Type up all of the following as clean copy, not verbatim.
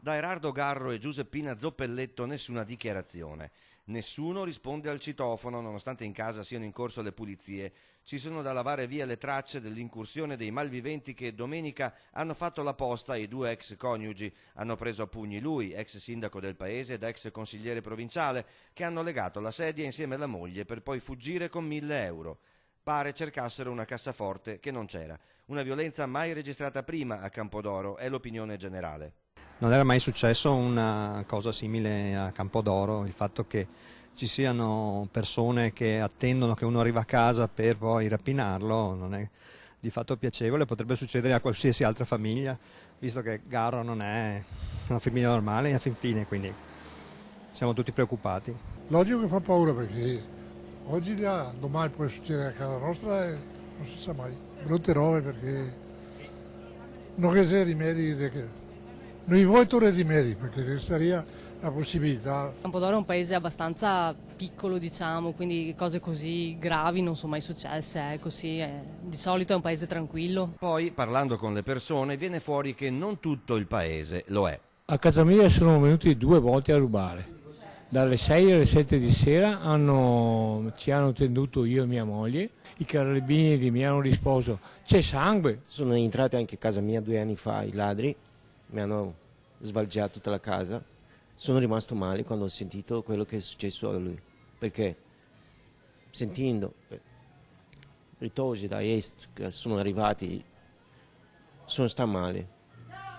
Da Erardo Garro e Giuseppina Zoppelletto nessuna dichiarazione. Nessuno risponde al citofono, nonostante in casa siano in corso le pulizie. Ci sono da lavare via le tracce dell'incursione dei malviventi che domenica hanno fatto la posta ai due ex coniugi. Hanno preso a pugni lui, ex sindaco del paese ed ex consigliere provinciale, che hanno legato la sedia insieme alla moglie per poi fuggire con 1.000 euro. Pare cercassero una cassaforte che non c'era. Una violenza mai registrata prima a Campodoro, è l'opinione generale. Non era mai successo una cosa simile a Campodoro, il fatto che ci siano persone che attendono che uno arriva a casa per poi rapinarlo non è di fatto piacevole, potrebbe succedere a qualsiasi altra famiglia, visto che Garro non è una famiglia normale a fin fine, quindi siamo tutti preoccupati. Logico che fa paura perché oggi là, domani può succedere a casa nostra e non si sa mai. Brutte robe perché non che sia rimedi. Noi vogliamo rimedi perché sarebbe la possibilità. Campodoro è un paese abbastanza piccolo, diciamo, quindi cose così gravi non sono mai successe, così. Di solito è un paese tranquillo. Poi, parlando con le persone, viene fuori che non tutto il paese lo è. A casa mia sono venuti 2 volte a rubare. Dalle 6 alle 7 di sera ci hanno tenuto io e mia moglie. I carabinieri mi hanno risposto: c'è sangue. Sono entrati anche a casa mia 2 anni fa i ladri, mi hanno svalgiato tutta la casa. Sono rimasto male quando ho sentito quello che è successo a lui, perché sentendo ritorni da est che sono arrivati, sono stato male.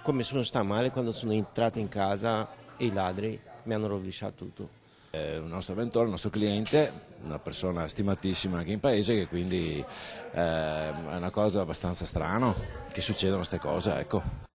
Come sono stato male quando sono entrato in casa e i ladri mi hanno rovesciato tutto. Il nostro avventore, il nostro cliente, una persona stimatissima anche in paese, che quindi è una cosa abbastanza strana che succedano queste cose, ecco.